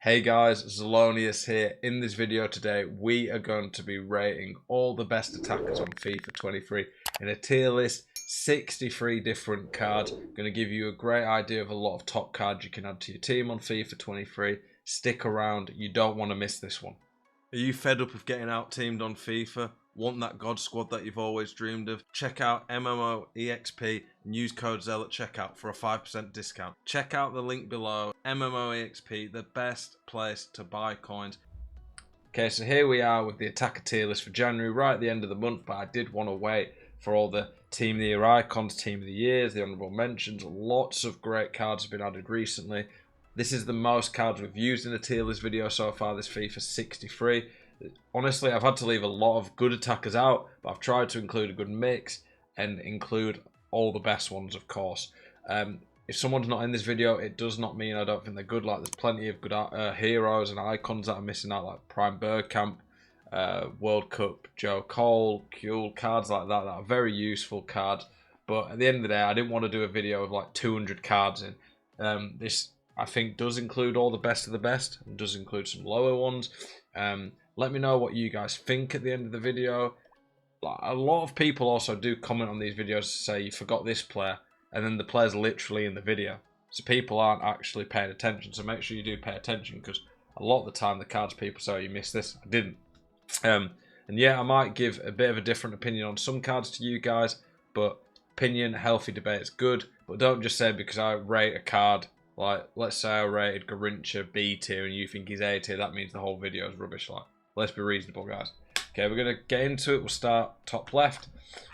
Hey guys, Zelonius here. In this video today, we are going to be rating all the best attackers on FIFA 23 in a tier list, 63 different cards. I'm going to give you a great idea of a lot of top cards you can add to your team on FIFA 23. Stick around, you don't want to miss this one. Are you fed up of getting out-teamed on FIFA? Want that God squad that you've always dreamed of? Check out MMO EXP and use code ZEL at checkout for a 5% discount. Check out the link below. MMO EXP, the best place to buy coins. Okay, so here we are with the attacker tier list for January, right at the end of the month, but I did want to wait for all the Team of the Year icons, Team of the Years, the honourable mentions. Lots of great cards have been added recently. This is the most cards we've used in a tier list video so far, this FIFA 63. Honestly, I've had to leave a lot of good attackers out, but I've tried to include a good mix and include all the best ones, of course. If someone's not in this video, it does not mean I don't think they're good. Like, there's plenty of good heroes and icons that are missing out, like Prime Bergkamp, World Cup, Joe Cole, Kuhl, cards like that are very useful cards. But at the end of the day, I didn't want to do a video of like 200 cards in. This, I think, does include all the best of the best, and does include some lower ones. Let me know what you guys think at the end of the video. A lot of people also do comment on these videos to say you forgot this player, and then the player's literally in the video. So people aren't actually paying attention, so make sure you do pay attention, because a lot of the time the cards people say, oh, you missed this. I didn't. And yeah, I might give a bit of a different opinion on some cards to you guys, but opinion, healthy debate is good. But don't just say because I rate a card, like let's say I rated Garincha B tier and you think he's A tier, that means the whole video is rubbish. Like, let's be reasonable, guys. Okay, we're going to get into it. We'll start top left.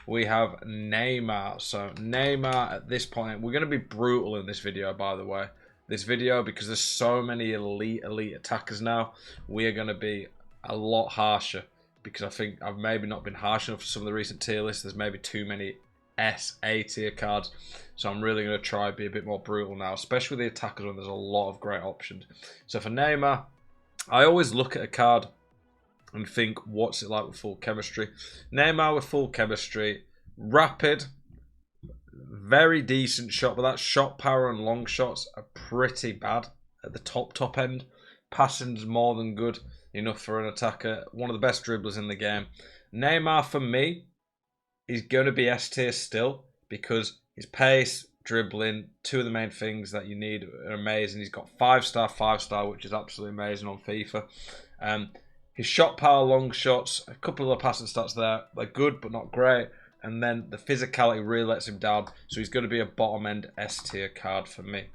We have Neymar. So Neymar at this point, we're going to be brutal in this video, by the way. This video, because there's so many elite attackers now, we are going to be a lot harsher, because I think I've maybe not been harsh enough for some of the recent tier lists. There's maybe too many A tier cards, so I'm really going to try and be a bit more brutal now, especially with the attackers when there's a lot of great options. So for Neymar, I always look at a card and think, what's it like with full chemistry? Neymar with full chemistry, rapid, very decent shot, but that shot power and long shots are pretty bad at the top end. Passing's more than good enough for an attacker. One of the best dribblers in the game. Neymar, for me, is going to be S tier still, because his pace, dribbling, two of the main things that you need are amazing. He's got 5-star, which is absolutely amazing on FIFA. His shot power, long shots, a couple of the passing stats there, they're good but not great. And then the physicality really lets him down, so he's going to be a bottom end S tier card for me.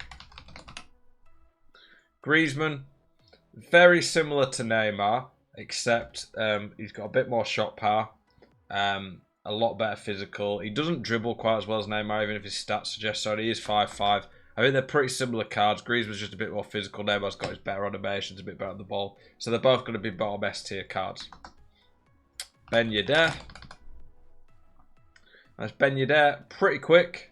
Griezmann, very similar to Neymar, except he's got a bit more shot power, a lot better physical. He doesn't dribble quite as well as Neymar, even if his stats suggest so. He is 5'5". I think they're pretty similar cards. Griezmann's just a bit more physical. Neymar's got his better animations, a bit better on the ball. So they're both going to be bottom S tier cards. Ben Yedder. That's Ben Yedder. Pretty quick.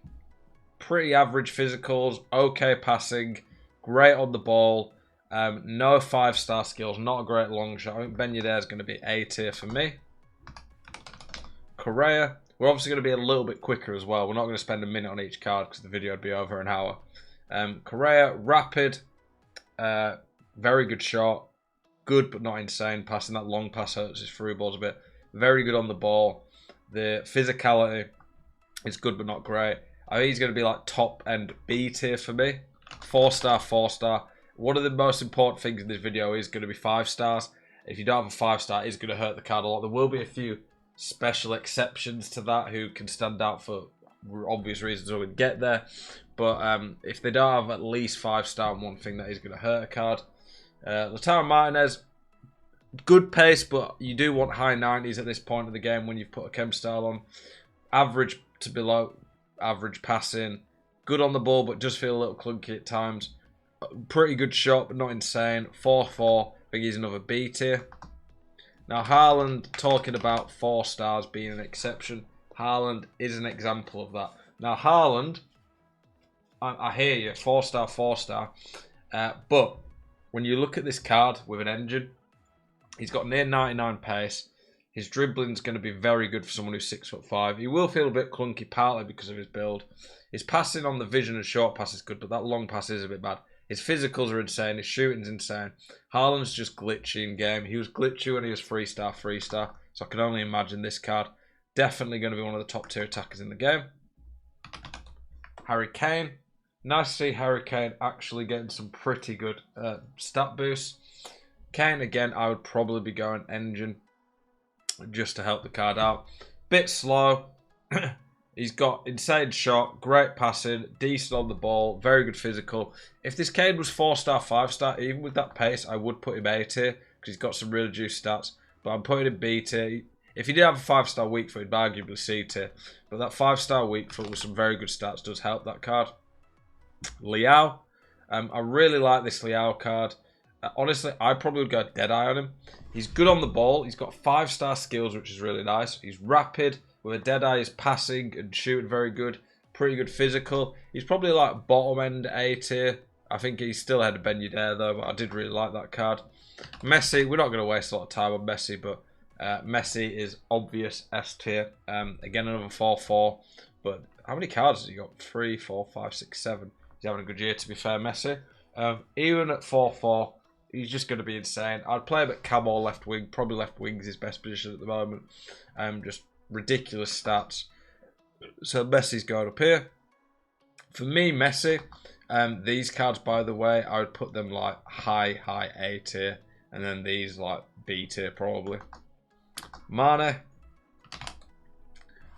Pretty average physicals. Okay passing. Great on the ball. No 5-star skills. Not a great long shot. I think Ben Yedder is going to be A tier for me. Correa. We're obviously going to be a little bit quicker as well. We're not going to spend a minute on each card because the video would be over an hour. Correa, rapid, very good shot, good but not insane. Passing that long pass hurts his through balls a bit. Very good on the ball. The physicality is good but not great. I think he's going to be like top end B tier for me. 4-star. One of the most important things in this video is going to be 5 stars. If you don't have a 5-star, it's going to hurt the card a lot. There will be a few special exceptions to that who can stand out for obvious reasons or would get there, but if they don't have at least 5-star on one thing, that is going to hurt a card. Lautaro Martinez, good pace, but you do want high 90s at this point of the game when you've put a chem style on. Average to below average passing, good on the ball but does feel a little clunky at times. Pretty good shot but not insane. 4-4. I think he's another B tier. Now, Haaland, talking about 4 stars being an exception, Haaland is an example of that. Now, Haaland, I hear you, 4-star, but when you look at this card with an engine, he's got near 99 pace. His dribbling's going to be very good for someone who's 6'5". He will feel a bit clunky, partly because of his build. His passing on the vision and short pass is good, but that long pass is a bit bad. His physicals are insane. His shooting's insane. Haaland's just glitchy in game. He was glitchy when he was 3-star. So I can only imagine this card. Definitely going to be one of the top tier attackers in the game. Harry Kane. Nice to see Harry Kane actually getting some pretty good stat boosts. Kane, again, I would probably be going engine just to help the card out. Bit slow. He's got insane shot, great passing, decent on the ball, very good physical. If this Kane was 4-star, 5-star, even with that pace, I would put him A tier because he's got some really juicy stats. But I'm putting him B tier. If he did have a 5-star weak foot, he'd arguably C tier. But that 5-star weak foot with some very good stats does help that card. Liao. I really like this Liao card. Honestly, I probably would go Deadeye on him. He's good on the ball. He's got 5-star skills, which is really nice. He's rapid. With a Deadeye, he's passing and shooting very good. Pretty good physical. He's probably like bottom end A tier. I think he's still ahead of Ben Yedder though, but I did really like that card. Messi, we're not going to waste a lot of time on Messi, but Messi is obvious S tier. Again, another 4-4. But how many cards has he got? 3, 4, 5, 6, 7. He's having a good year, to be fair, Messi. Even at 4-4, he's just going to be insane. I'd play him at cam or left wing. Probably left wing's his best position at the moment. Just ridiculous stats. So Messi's going up here. For me, Messi, these cards, by the way, I would put them like high A tier. And then these like B tier probably. Mane.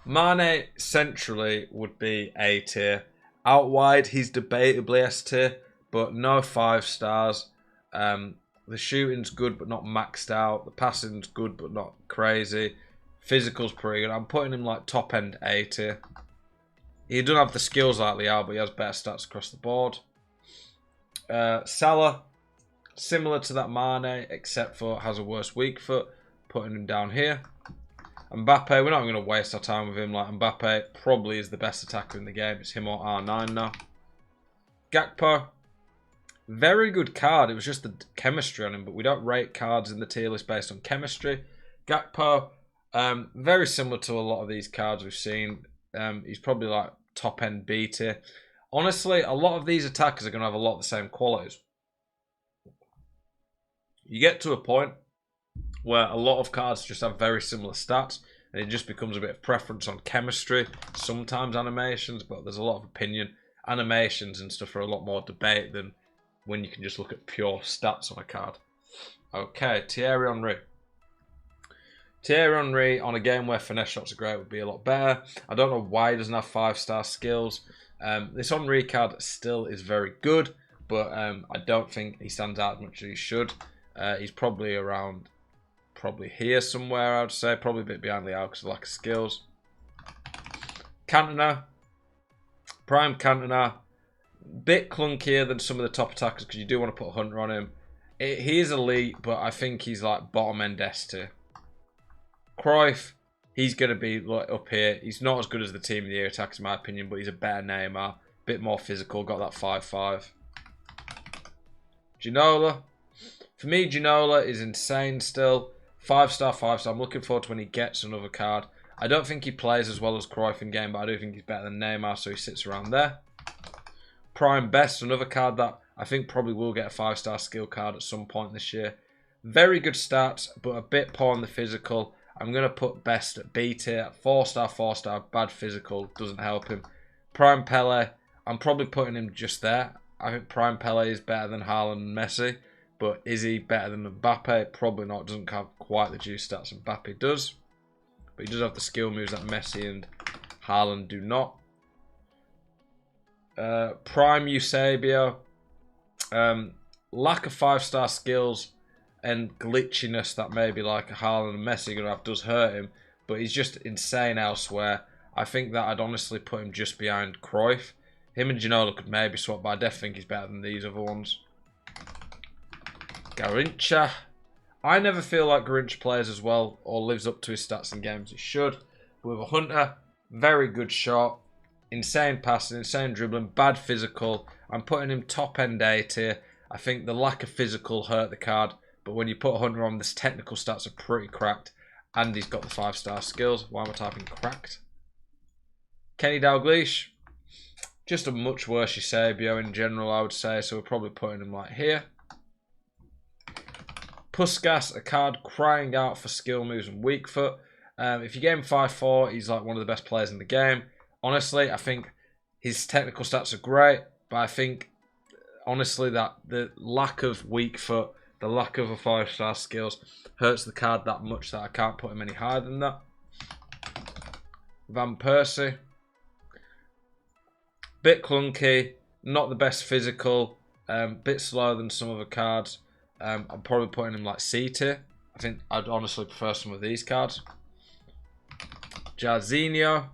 Mane centrally would be A tier. Out wide, he's debatably S tier, but no 5 stars. The shooting's good, but not maxed out. The passing's good, but not crazy. Physical's pretty good. I'm putting him like top end A tier. He doesn't have the skills like Liao, but he has better stats across the board. Salah, similar to that Mane, except for has a worse weak foot. Putting him down here. Mbappe, we're not going to waste our time with him. Like Mbappe probably is the best attacker in the game. It's him or R9 now. Gakpo, very good card. It was just the chemistry on him, but we don't rate cards in the tier list based on chemistry. Gakpo, very similar to a lot of these cards we've seen. He's probably like top end B tier. Honestly, a lot of these attackers are going to have a lot of the same qualities. You get to a point where a lot of cards just have very similar stats, and it just becomes a bit of preference on chemistry, sometimes animations, but there's a lot of opinion. Animations and stuff are a lot more debate than when you can just look at pure stats on a card. Okay, Thierry Henry. Thierry Henry on a game where finesse shots are great would be a lot better. I don't know why he doesn't have 5-star skills. This Henry card still is very good, but I don't think he stands out as much as he should. He's probably around, here somewhere, I would say. Probably a bit behind Liao because of lack of skills. Cantona. Prime Cantona. Bit clunkier than some of the top attackers because you do want to put Hunter on him. He is elite, but I think he's like bottom end S tier. Cruyff, he's going to be like up here. He's not as good as the team of the year attackers in my opinion, but he's a better Neymar. Bit more physical, got that 5-5. Ginola. For me, Ginola is insane still. 5-star, 5-star. I'm looking forward to when he gets another card. I don't think he plays as well as Cruyff in game, but I do think he's better than Neymar, so he sits around there. Prime Best, another card that I think probably will get a 5-star skill card at some point this year. Very good stats, but a bit poor on the physical. I'm going to put Best at B tier. 4-star, 4-star, bad physical, doesn't help him. Prime Pele, I'm probably putting him just there. I think Prime Pele is better than Haaland and Messi. But is he better than Mbappe? Probably not. Doesn't have quite the juice stats Mbappe does. But he does have the skill moves that Messi and Haaland do not. Prime Eusebio. Lack of 5-star skills and glitchiness that maybe like Haaland and Messi are going to have does hurt him. But he's just insane elsewhere. I think that I'd honestly put him just behind Cruyff. Him and Ginola could maybe swap, but I definitely think he's better than these other ones. Garrincha. I never feel like Garrincha plays as well or lives up to his stats in games he should. But with a Hunter, very good shot, insane passing, insane dribbling, bad physical. I'm putting him top end A tier. I think the lack of physical hurt the card, but when you put a Hunter on, his technical stats are pretty cracked, and he's got the 5-star skills. Why am I typing cracked? Kenny Dalglish. Just a much worse Eusebio in general, I would say. So we're probably putting him like here. Puskas, a card crying out for skill moves and weak foot. If you get him 5'4", he's like one of the best players in the game. Honestly, I think his technical stats are great, but I think, honestly, that the lack of weak foot, the lack of a 5-star skills hurts the card that much that I can't put him any higher than that. Van Persie. Bit clunky, not the best physical, bit slower than some other cards. I'm probably putting him like C tier. I think I'd honestly prefer some of these cards. Jarzinho.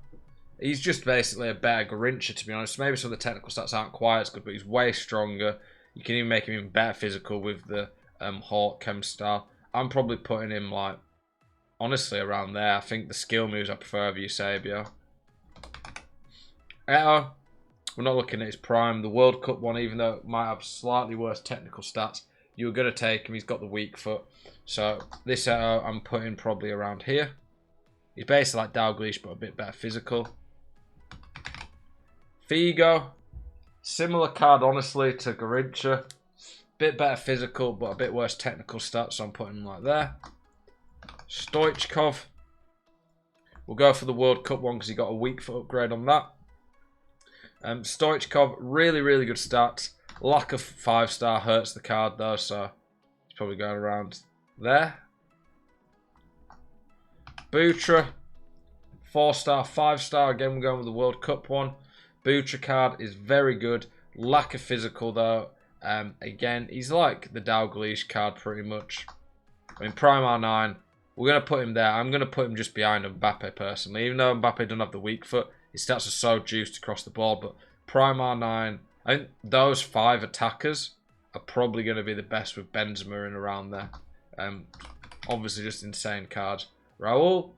He's just basically a better Garincha, to be honest. Maybe some of the technical stats aren't quite as good, but he's way stronger. You can even make him even better physical with the Hawk Chem style. I'm probably putting him like, honestly, around there. I think the skill moves I prefer over Eusebio. Eto'o. We're not looking at his prime. The World Cup one, even though it might have slightly worse technical stats, you were going to take him. He's got the weak foot. So this Eto'o I'm putting probably around here. He's basically like Dalglish, but a bit better physical. Figo. Similar card, honestly, to Garincha. Bit better physical, but a bit worse technical stats, so I'm putting him like there. Stoichkov. We'll go for the World Cup one because he got a weak foot upgrade on that. Stoichkov, really, really good stats. Lack of 5-star hurts the card though, so he's probably going around there. Butra, 4-star, 5-star. Again, we're going with the World Cup one. Butra card is very good. Lack of physical though. Again, he's like the Dalglish card pretty much. I mean, Prime R9, we're going to put him there. I'm going to put him just behind Mbappe personally. Even though Mbappe doesn't have the weak foot, his stats are so juiced across the board. But Prime R9, I think those 5 attackers are probably going to be the best with Benzema in around there. Obviously, just insane cards. Raul,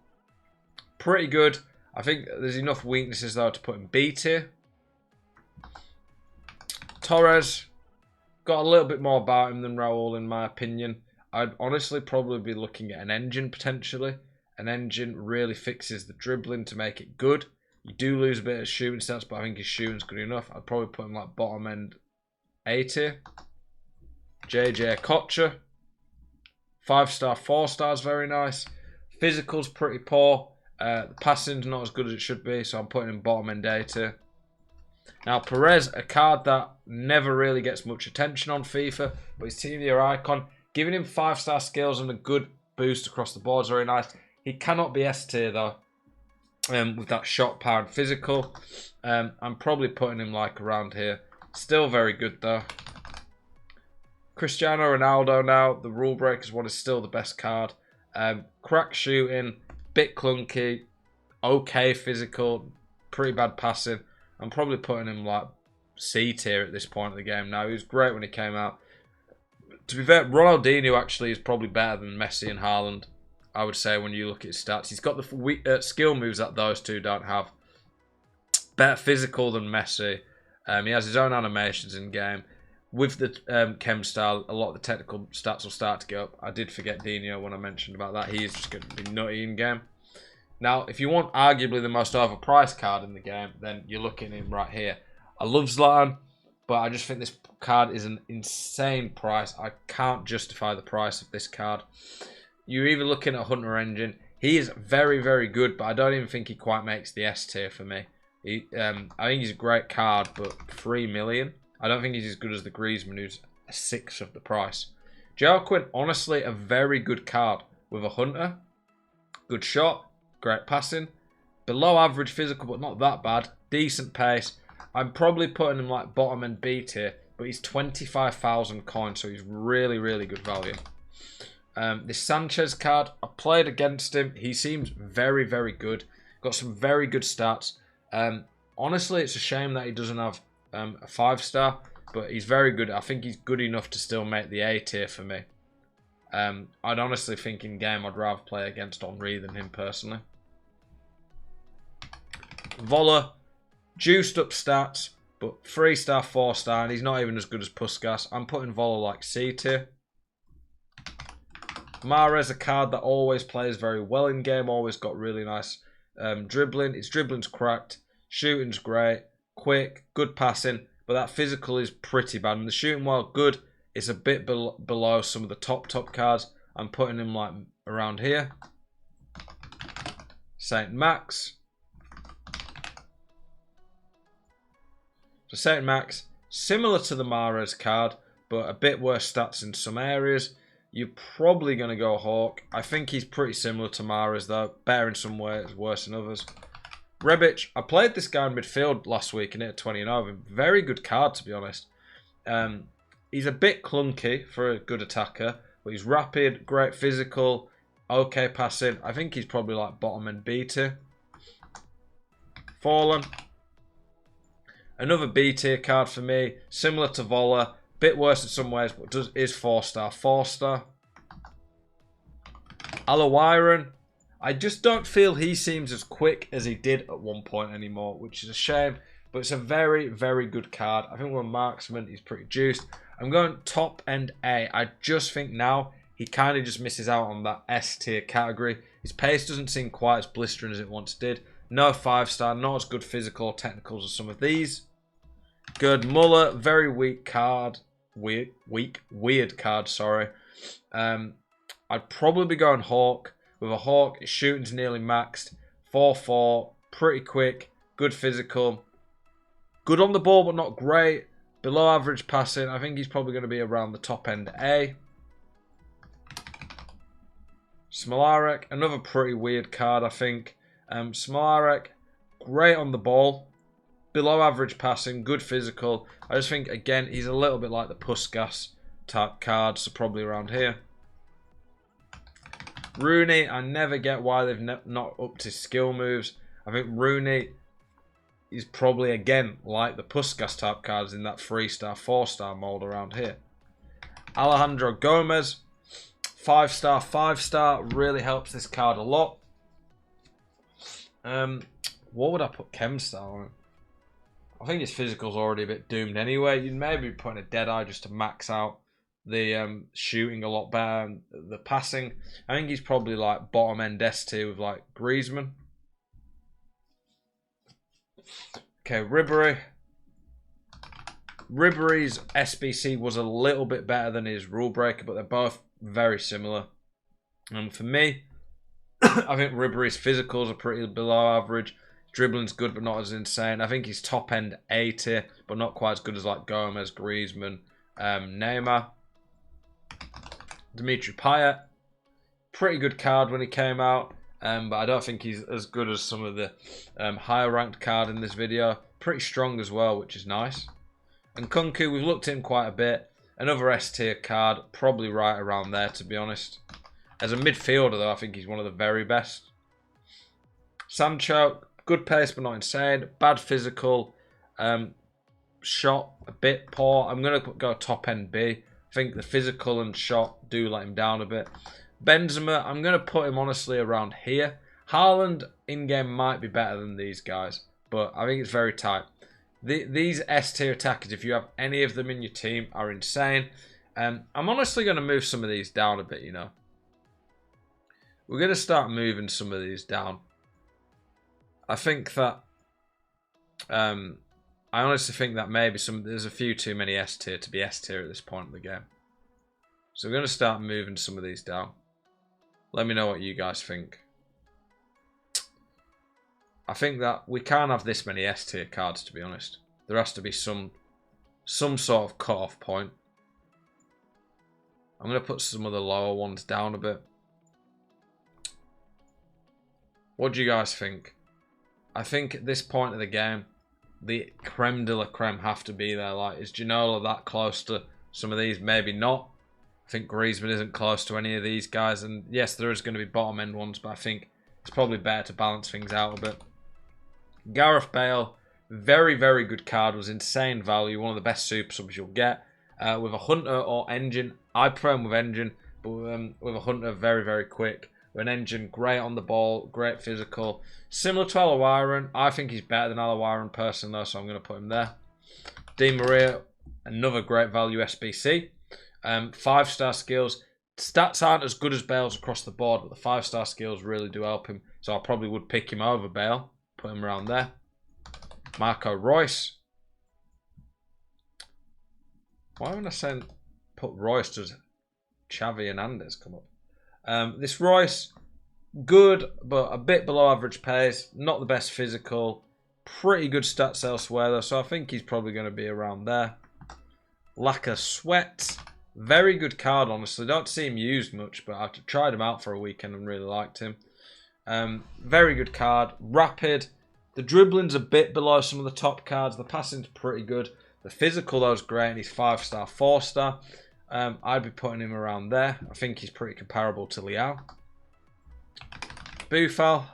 pretty good. I think there's enough weaknesses though to put in B tier. Torres, got a little bit more about him than Raul in my opinion. I'd honestly probably be looking at an engine potentially. An engine really fixes the dribbling to make it good. You do lose a bit of shooting stats, but I think his shooting's good enough. I'd probably put him like bottom end A tier. JJ Kocher, 5-star, 4-stars, very nice. Physical's pretty poor. The passing's not as good as it should be, so I'm putting him bottom end A tier. Now Perez, a card that never really gets much attention on FIFA, but he's team of the year icon. Giving him 5-star skills and a good boost across the board is very nice. He cannot be S tier though. With that shot power and physical. I'm probably putting him like around here. Still very good though. Cristiano Ronaldo now. The Rule Breakers one is still the best card. Crack shooting. Bit clunky. Okay physical. Pretty bad passing. I'm probably putting him like C tier at this point of the game now. He was great when he came out. To be fair, Ronaldinho actually is probably better than Messi and Haaland. I would say when you look at his stats. He's got the skill moves that those two don't have. Better physical than Messi. He has his own animations in game. With the chem style, a lot of the technical stats will start to go up. I did forget Dino when I mentioned about that. He is just going to be nutty in game. Now, if you want arguably the most overpriced card in the game, then you're looking at him right here. I love Zlatan, but I just think this card is an insane price. I can't justify the price of this card. You're even looking at Hunter Engine. He is very, very good, but I don't even think he quite makes the S tier for me. I think he's a great card, but 3 million. I don't think he's as good as the Griezmann, who's a sixth of the price. Joaquin, honestly, a very good card with a Hunter. Good shot, great passing. Below average physical, but not that bad. Decent pace. I'm probably putting him like bottom end B tier, but he's 25,000 coins, so he's really, really good value. This Sanchez card, I played against him. He seems very, very good. Got some very good stats. Honestly, it's a shame that he doesn't have a 5-star, but he's very good. I think he's good enough to still make the A tier for me. I'd honestly think in game I'd rather play against Henry than him personally. Voller, juiced up stats, but 3-star, 4-star, and he's not even as good as Puskas. I'm putting Voller like C tier. Mahrez, a card that always plays very well in game, always got really nice dribbling. His dribbling's cracked, shooting's great, quick, good passing, but that physical is pretty bad. And the shooting, while good, it's a bit below some of the top cards. I'm putting him like around here. Saint Max. So Saint Max, similar to the Mahrez card, but a bit worse stats in some areas. You're probably going to go Hawk. I think he's pretty similar to Mahrez though. Better in some ways, worse in others. Rebic, I played this guy in midfield last week and hit a 20 and over. Very good card, to be honest. He's a bit clunky for a good attacker, but he's rapid, great physical, okay passing. I think he's probably like bottom end B tier. Fallen. Another B tier card for me, similar to Vola. Bit worse in some ways, but is 4-star. 4-star. Alawiron. I just don't feel he seems as quick as he did at one point anymore, which is a shame. But it's a very, very good card. I think we're a marksman. He's pretty juiced. I'm going top end A. I just think now he kind of just misses out on that S tier category. His pace doesn't seem quite as blistering as it once did. No 5-star, not as good physical or technicals as some of these. Good. Muller, very weak card. Weird card, sorry. I'd probably be going Hawk. With a Hawk, his shooting's nearly maxed. 4-4, pretty quick, good physical. Good on the ball, but not great. Below average passing. I think he's probably going to be around the top end A. Smolarek, another pretty weird card, I think. Smolarek, great on the ball. Below average passing, good physical. I just think, again, he's a little bit like the Puskas type card, so probably around here. Rooney, I never get why they've not upped his skill moves. I think Rooney is probably, again, like the Puskas type cards in that 3-star, 4-star mold around here. Alejandro Gomez, 5-star, 5-star, really helps this card a lot. What would I put Chem-star on? I think his physical's already a bit doomed anyway. You'd maybe be putting a Deadeye just to max out the shooting a lot better and the passing. I think he's probably like bottom end S tier with like Griezmann. Okay, Ribery. Ribery's SBC was a little bit better than his rule breaker, but they're both very similar. And for me, I think Ribery's physicals are pretty below average. Dribbling's good, but not as insane. I think he's top end A tier, but not quite as good as like Gomez, Griezmann, Neymar. Dimitri Payet, pretty good card when he came out, but I don't think he's as good as some of the higher ranked card in this video. Pretty strong as well, which is nice. And Kunku, we've looked at him quite a bit. Another S tier card, probably right around there, to be honest. As a midfielder, though, I think he's one of the very best. Sancho, good pace, but not insane. Bad physical. Shot, a bit poor. I'm going to go top end B. I think the physical and shot do let him down a bit. Benzema, I'm going to put him honestly around here. Haaland in-game might be better than these guys, but I think it's very tight. These S-tier attackers, if you have any of them in your team, are insane. I'm honestly going to move some of these down a bit, you know. We're going to start moving some of these down. I think that... I honestly think that maybe there's a few too many S tier to be S tier at this point in the game. So we're going to start moving some of these down. Let me know what you guys think. I think that we can't have this many S tier cards, to be honest. There has to be some sort of cut-off point. I'm going to put some of the lower ones down a bit. What do you guys think? I think at this point of the game, the creme de la creme have to be there. Like, is Ginola that close to some of these? Maybe not. I think Griezmann isn't close to any of these guys. And yes, there is going to be bottom end ones, but I think it's probably better to balance things out a bit. Gareth Bale, very, very good card. Was insane value. One of the best super subs you'll get. With a Hunter or Engine. I prefer him with Engine, but with a Hunter, very, very quick. With an Engine, great on the ball, great physical. Similar to Alawiron. I think he's better than Alawiron personally, though, so I'm going to put him there. Di Maria, another great value SBC. 5-star skills. Stats aren't as good as Bale's across the board, but the 5-star skills really do help him. So I probably would pick him over Bale. Put him around there. Marco Reus. Why when I put Reus, does Xavi Hernandez come up? This Reus, good, but a bit below average pace. Not the best physical. Pretty good stats elsewhere, though, so I think he's probably going to be around there. Lack of Sweat. Very good card, honestly. Don't see him used much, but I tried him out for a weekend and really liked him. Very good card. Rapid. The dribbling's a bit below some of the top cards. The passing's pretty good. The physical, though, is great. He's 5-star, 4-star. I'd be putting him around there. I think he's pretty comparable to Liao. Boufal.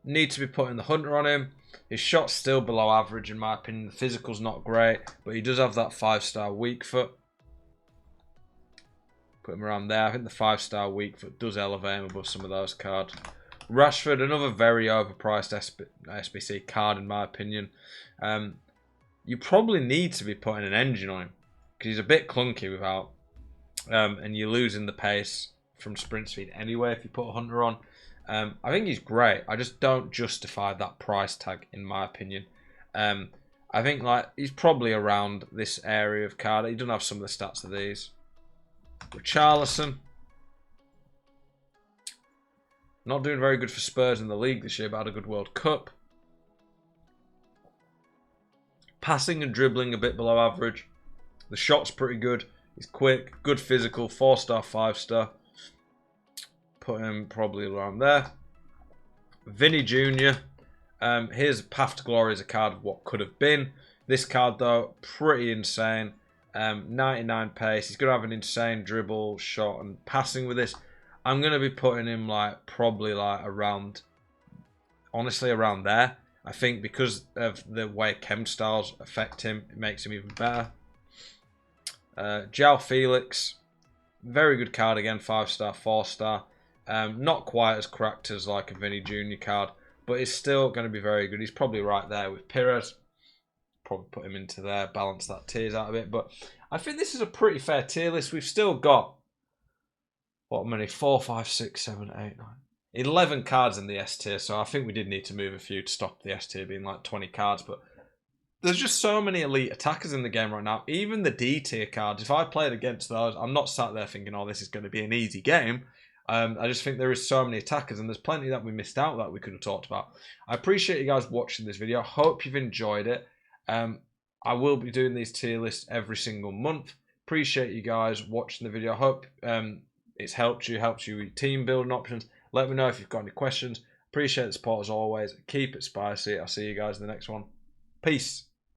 Need to be putting the Hunter on him. His shot's still below average, in my opinion. The physical's not great, but he does have that 5-star weak foot. Put him around there. I think the 5-star weak foot does elevate him above some of those cards. Rashford, another very overpriced SBC card, in my opinion. You probably need to be putting an engine on him because he's a bit clunky without, and you're losing the pace from sprint speed anyway if you put a Hunter on. I think he's great. I just don't justify that price tag, in my opinion. I think like he's probably around this area of card. He doesn't have some of the stats of these. Richarlison. Not doing very good for Spurs in the league this year, but had a good World Cup. Passing and dribbling a bit below average. The shot's pretty good. He's quick, good physical, 4-star, 5-star. Put him probably around there. Vinny Jr. His Path to Glory is a card of what could have been. This card, though, pretty insane. 99 pace. He's going to have an insane dribble, shot, and passing with this. I'm going to be putting him probably around, honestly, around there. I think because of the way chem styles affect him, it makes him even better. João Felix. Very good card again, 5-star, 4-star. Not quite as cracked as like a Vinny Jr. card, but it's still going to be very good. He's probably right there with Pires. Probably put him into there, balance that tiers out a bit. But I think this is a pretty fair tier list. We've still got, what many? 4, 5, 6, 7, 8, 9. 11 cards in the S tier, so I think we did need to move a few to stop the S tier being like 20 cards. But there's just so many elite attackers in the game right now. Even the D tier cards, if I played against those, I'm not sat there thinking, oh, this is going to be an easy game. I just think there is so many attackers, and there's plenty that we missed out that we could have talked about. I appreciate you guys watching this video. Hope you've enjoyed it. I will be doing these tier lists every single month. Appreciate you guys watching the video. Hope it's helped you with team building options. Let me know if you've got any questions. Appreciate the support as always. Keep it spicy. I'll see you guys in the next one. Peace.